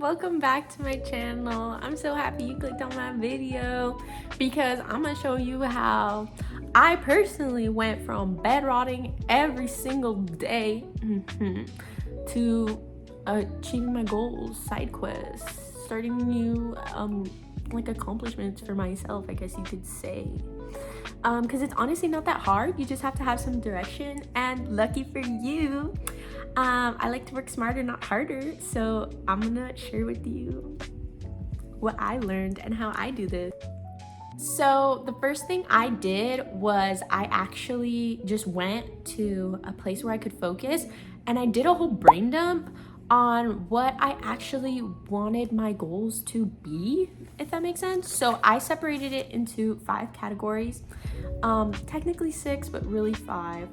welcome back to my channel. I'm so happy you clicked on my video because I'm gonna show you how I personally went from bed rotting every single day to achieving my goals, side quests, starting new accomplishments for myself, I guess you could say. Because it's honestly not that hard. You just have to have some direction, and lucky for you, I like to work smarter, not harder. So I'm gonna share with you what I learned and how I do this. So the first thing I did was I actually just went to a place where I could focus, and I did a whole brain dump on what I actually wanted my goals to be, if that makes sense. So I separated it into 5 categories, technically 6, but really 5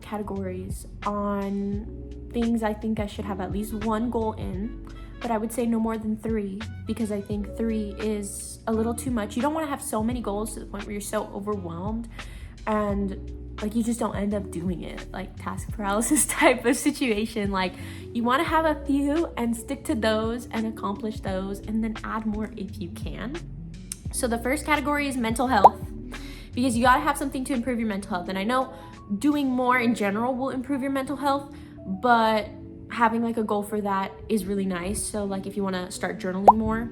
categories on things I think I should have at least 1 goal in, but I would say no more than 3, because I think 3 is a little too much. You don't want to have so many goals to the point where you're so overwhelmed and like you just don't end up doing it, like task paralysis type of situation. Like you want to have a few and stick to those and accomplish those, and then add more if you can. So the first category is mental health, because you got to have something to improve your mental health. And I know doing more in general will improve your mental health, but having like a goal for that is really nice. So like if you want to start journaling more,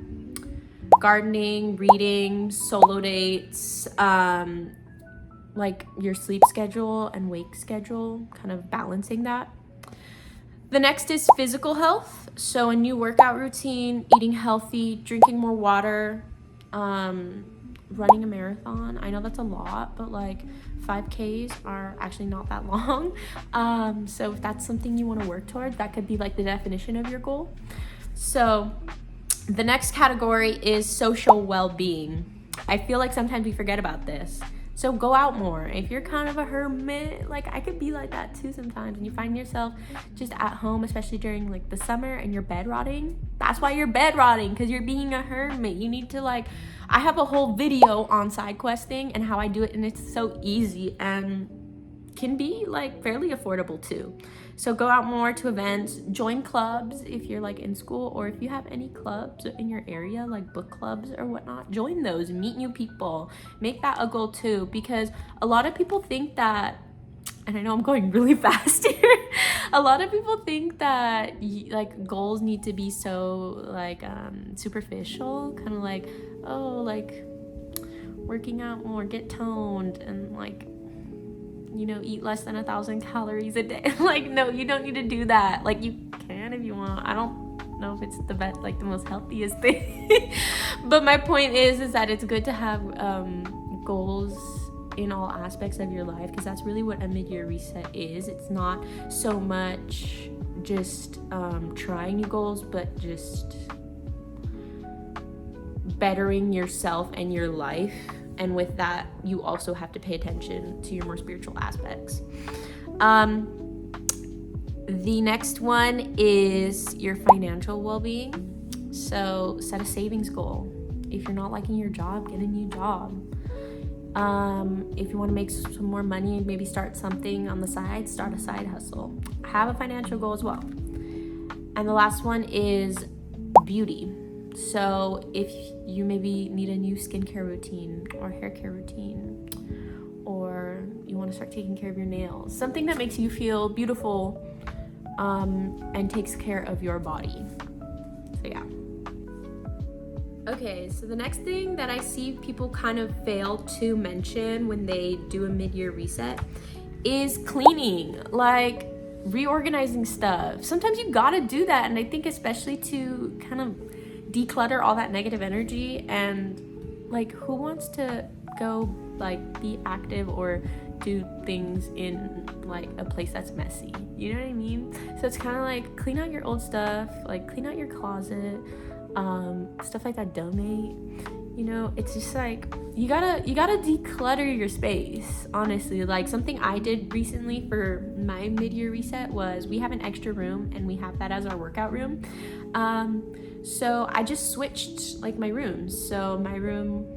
gardening, reading, solo dates, like your sleep schedule and wake schedule, kind of balancing that. The next is physical health. So a new workout routine, eating healthy, drinking more water, running a marathon. I know that's a lot, but like 5Ks are actually not that long. So if that's something you want to work towards, that could be like the definition of your goal. So the next category is social well-being. I feel like sometimes we forget about this. So go out more. If you're kind of a hermit, like I could be like that too sometimes, and you find yourself just at home, especially during like the summer, and you're bed rotting. That's why you're bed rotting, because you're being a hermit. You need to I have a whole video on side questing and how I do it, and it's so easy and can be like fairly affordable too. So go out more to events, join clubs if you're like in school, or if you have any clubs in your area, like book clubs or whatnot, join those, meet new people, make that a goal too, because a lot of people think that, and I know I'm going really fast here, a lot of people think that like goals need to be so superficial, kind of like, oh, like working out more, get toned, and like, you know, eat less than 1,000 calories a day. Like, no, you don't need to do that. Like, you can if you want. I don't know if it's the best, like the most healthiest thing. But my point is that it's good to have goals in all aspects of your life, because that's really what a mid-year reset is. It's not so much just trying new goals, but just bettering yourself and your life. And with that, you also have to pay attention to your more spiritual aspects. The next one is your financial well-being. So set a savings goal. If you're not liking your job, get a new job. If you want to make some more money and maybe start something on the side, start a side hustle. Have a financial goal as well. And the last one is beauty. So if you maybe need a new skincare routine or hair care routine, or you want to start taking care of your nails, something that makes you feel beautiful and takes care of your body. So yeah. Okay, so the next thing that I see people kind of fail to mention when they do a mid-year reset is cleaning, like reorganizing stuff. Sometimes you gotta do that, and I think especially to kind of declutter all that negative energy. And like, who wants to go like be active or do things in like a place that's messy? You know what I mean? So it's kind of like, clean out your old stuff, like clean out your closet, stuff like that, donate. You know, it's just like you gotta declutter your space, honestly. Like something I did recently for my mid-year reset was, we have an extra room and we have that as our workout room. So I just switched like my rooms. So my room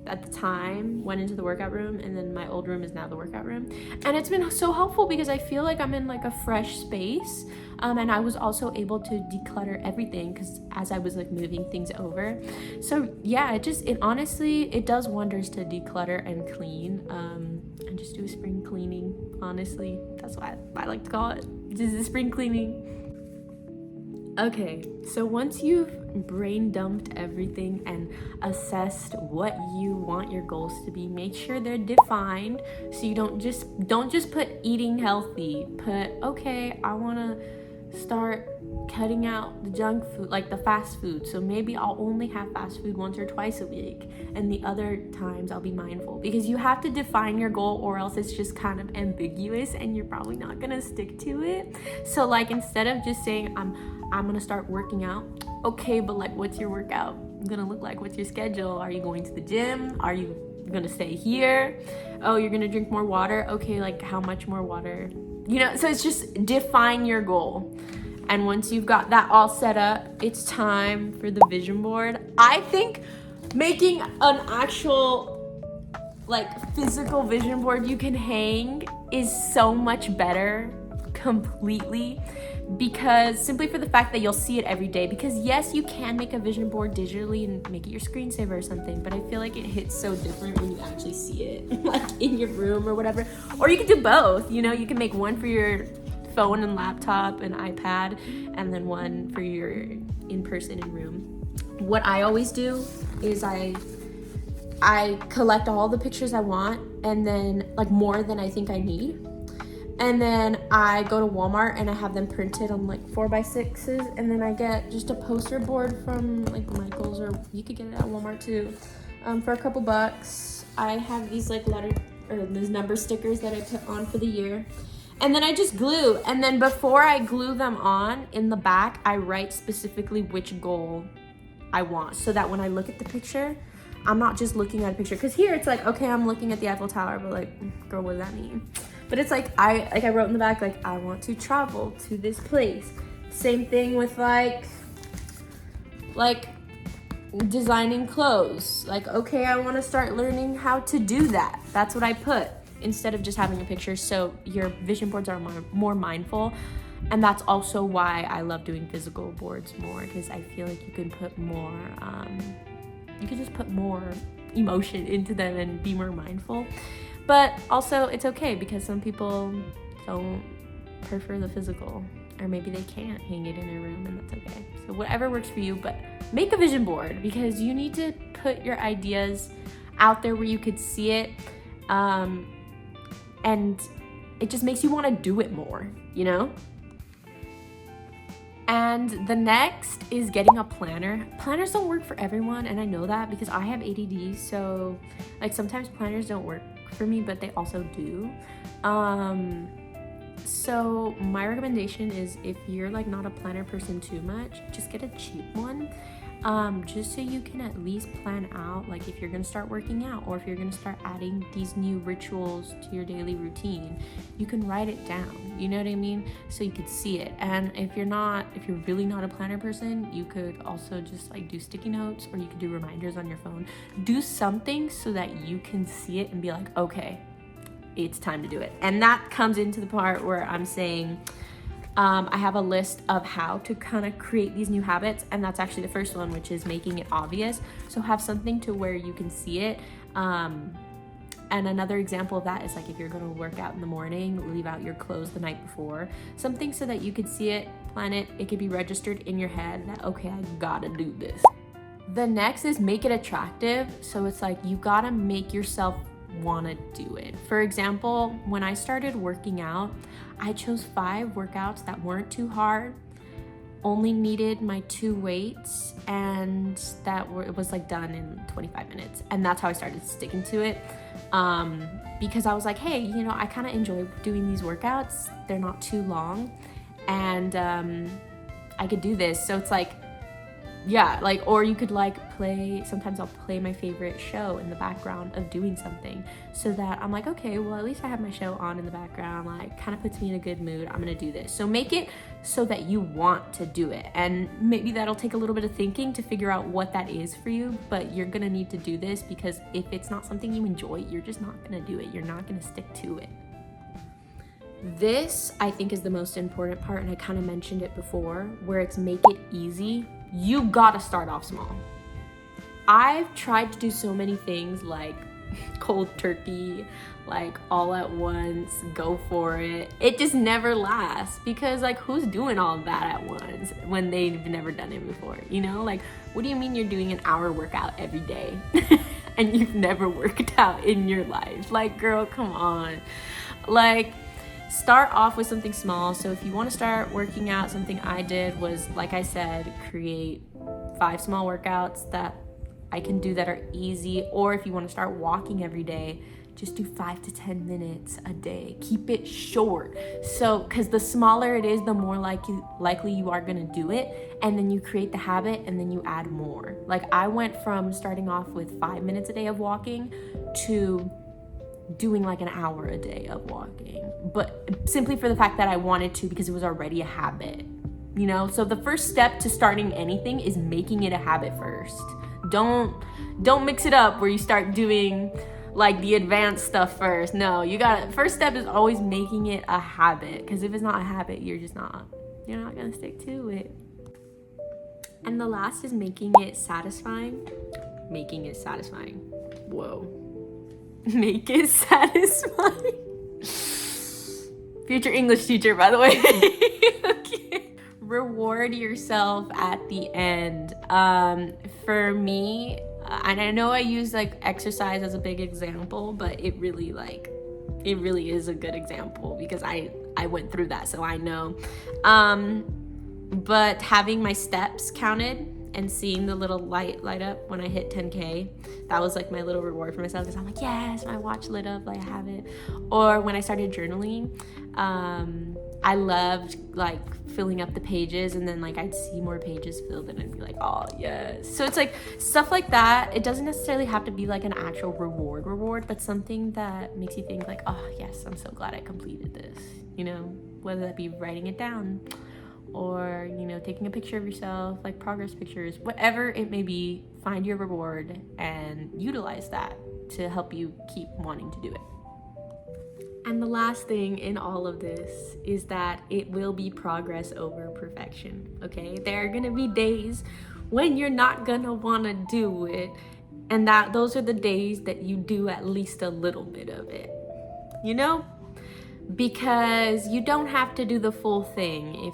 at the time went into the workout room, and then my old room is now the workout room, and it's been so helpful because I feel like I'm in like a fresh space, and I was also able to declutter everything because as I was like moving things over. So yeah, it honestly does wonders to declutter and clean, and just do a spring cleaning. Honestly, that's what I like to call it, just a spring cleaning. Okay, so once you've brain dumped everything and assessed what you want your goals to be, make sure they're defined. So you don't just put eating healthy. Put, okay, I want to start cutting out the junk food, like the fast food. So maybe I'll only have fast food once or twice a week, and the other times I'll be mindful, because you have to define your goal, or else it's just kind of ambiguous and you're probably not gonna stick to it. So like, instead of just saying I'm gonna start working out, okay, but like, what's your workout gonna look like? What's your schedule? Are you going to the gym? Are you gonna stay here? Oh, you're gonna drink more water? Okay, like how much more water? So it's just define your goal. And once you've got that all set up, it's time for the vision board. I think making an actual like physical vision board you can hang is so much better completely, because simply for the fact that you'll see it every day. Because yes, you can make a vision board digitally and make it your screensaver or something, but I feel like it hits so different when you actually see it like in your room or whatever. Or you can do both, you can make one for your phone and laptop and iPad, and then one for your in-person in room. What I always do is I collect all the pictures I want, and then like more than I think I need. And then I go to Walmart and I have them printed on like 4x6s, and then I get just a poster board from like Michael's, or you could get it at Walmart too, for a couple bucks. I have these like these number stickers that I put on for the year. And then I just glue. And then before I glue them on, in the back, I write specifically which goal I want, so that when I look at the picture, I'm not just looking at a picture. Because here it's like, okay, I'm looking at the Eiffel Tower, but like, girl, what does that mean? But it's like, I wrote in the back, like, I want to travel to this place. Same thing with like designing clothes. Like, okay, I want to start learning how to do that. That's what I put, instead of just having a picture. So your vision boards are more mindful. And that's also why I love doing physical boards more, because I feel like you can put more, you can just put more emotion into them and be more mindful. But also it's okay, because some people don't prefer the physical, or maybe they can't hang it in their room, and that's okay. So whatever works for you, but make a vision board, because you need to put your ideas out there where you could see it. And it just makes you want to do it more, And the next is getting a planner. Planners don't work for everyone, and I know that because I have ADD, so like sometimes planners don't work for me, but they also do. So my recommendation is, if you're like not a planner person too much, just get a cheap one. Just so you can at least plan out, like if you're gonna start working out, or if you're gonna start adding these new rituals to your daily routine, you can write it down, you know what I mean? So you could see it. And if you're really not a planner person, you could also just like do sticky notes, or you could do reminders on your phone. Do something so that you can see it and be like, okay, it's time to do it. And that comes into the part where I'm saying, I have a list of how to kind of create these new habits, and that's actually the first one, which is making it obvious. So have something to where you can see it. And another example of that is like, if you're going to work out in the morning, leave out your clothes the night before. Something so that you could see it, plan it. It could be registered in your head that, okay, I gotta do this. The next is make it attractive. So it's like, you gotta make yourself want to do it. For example, when I started working out, I chose 5 workouts that weren't too hard, only needed my 2 weights, and it was like done in 25 minutes. And that's how I started sticking to it, because I was like, hey, I kind of enjoy doing these workouts. They're not too long, and I could do this. So it's like, yeah, like, or you could like play, sometimes I'll play my favorite show in the background of doing something, so that I'm like, okay, well, at least I have my show on in the background, like kind of puts me in a good mood. I'm gonna do this. So make it so that you want to do it, and maybe that'll take a little bit of thinking to figure out what that is for you, but you're gonna need to do this, because if it's not something you enjoy, you're just not gonna do it. You're not gonna stick to it. This, I think, is the most important part, and I kind of mentioned it before, where it's make it easy. You gotta start off small. I've tried to do so many things like cold turkey, like all at once, go for it. It just never lasts, because like, who's doing all that at once when they've never done it before? You know, like, what do you mean you're doing an hour workout every day and you've never worked out in your life? Like, girl, come on. Like, start off with something small. So if you want to start working out, something I did was, like I said, create 5 small workouts that I can do that are easy. Or if you want to start walking every day, just do 5 to 10 minutes a day. Keep it short. So, because the smaller it is, the more likely you are going to do it. And then you create the habit, and then you add more. Like, I went from starting off with 5 minutes a day of walking to doing like an hour a day of walking, but simply for the fact that I wanted to, because it was already a habit, you know? So the first step to starting anything is making it a habit first. Don't mix it up where you start doing like the advanced stuff first. No, first step is always making it a habit, because if it's not a habit, you're not gonna stick to it. And the last is making it satisfying. Making it satisfying. Whoa. Make it satisfying. Future English teacher, by the way. Okay. Reward yourself at the end. For me, and I know I use like exercise as a big example, but it really is a good example, because I went through that, so I know. But having my steps counted and seeing the little light up when I hit 10K, that was like my little reward for myself, because I'm like, yes, my watch lit up, like I have it. Or when I started journaling, I loved like filling up the pages, and then like I'd see more pages filled and I'd be like, oh yes. So it's like stuff like that. It doesn't necessarily have to be like an actual reward, but something that makes you think like, oh yes, I'm so glad I completed this, you know, whether that be writing it down, or, you know, taking a picture of yourself, like progress pictures, whatever it may be. Find your reward and utilize that to help you keep wanting to do it. And the last thing in all of this is that it will be progress over perfection, okay? There are gonna be days when you're not gonna wanna do it, and those are the days that you do at least a little bit of it, you know? Because you don't have to do the full thing.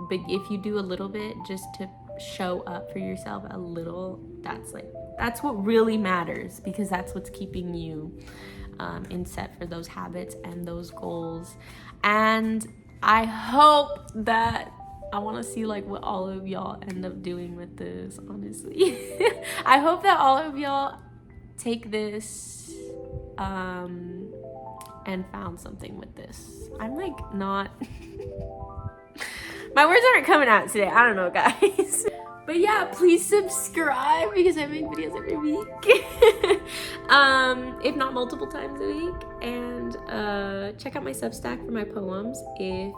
But if you do a little bit just to show up for yourself a little, that's what really matters, because that's what's keeping you in set for those habits and those goals. And I hope that I want to see like what all of y'all end up doing with this, honestly. I hope that all of y'all take this and found something with this. I'm like not my words aren't coming out today. I don't know, guys. But yeah, please subscribe, because I make videos every week. If not multiple times a week. And check out my Substack for my poems if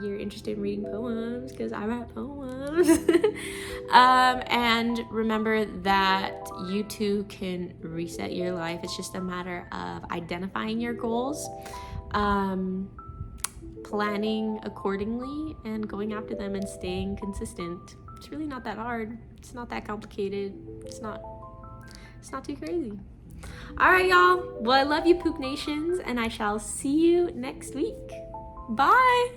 you're interested in reading poems, because I write poems. And remember that you too can reset your life. It's just a matter of identifying your goals, planning accordingly, and going after them and staying consistent. It's really not that hard. It's not that complicated. It's not too crazy. All right, y'all. Well, I love you, Poop Nations, and I shall see you next week. Bye.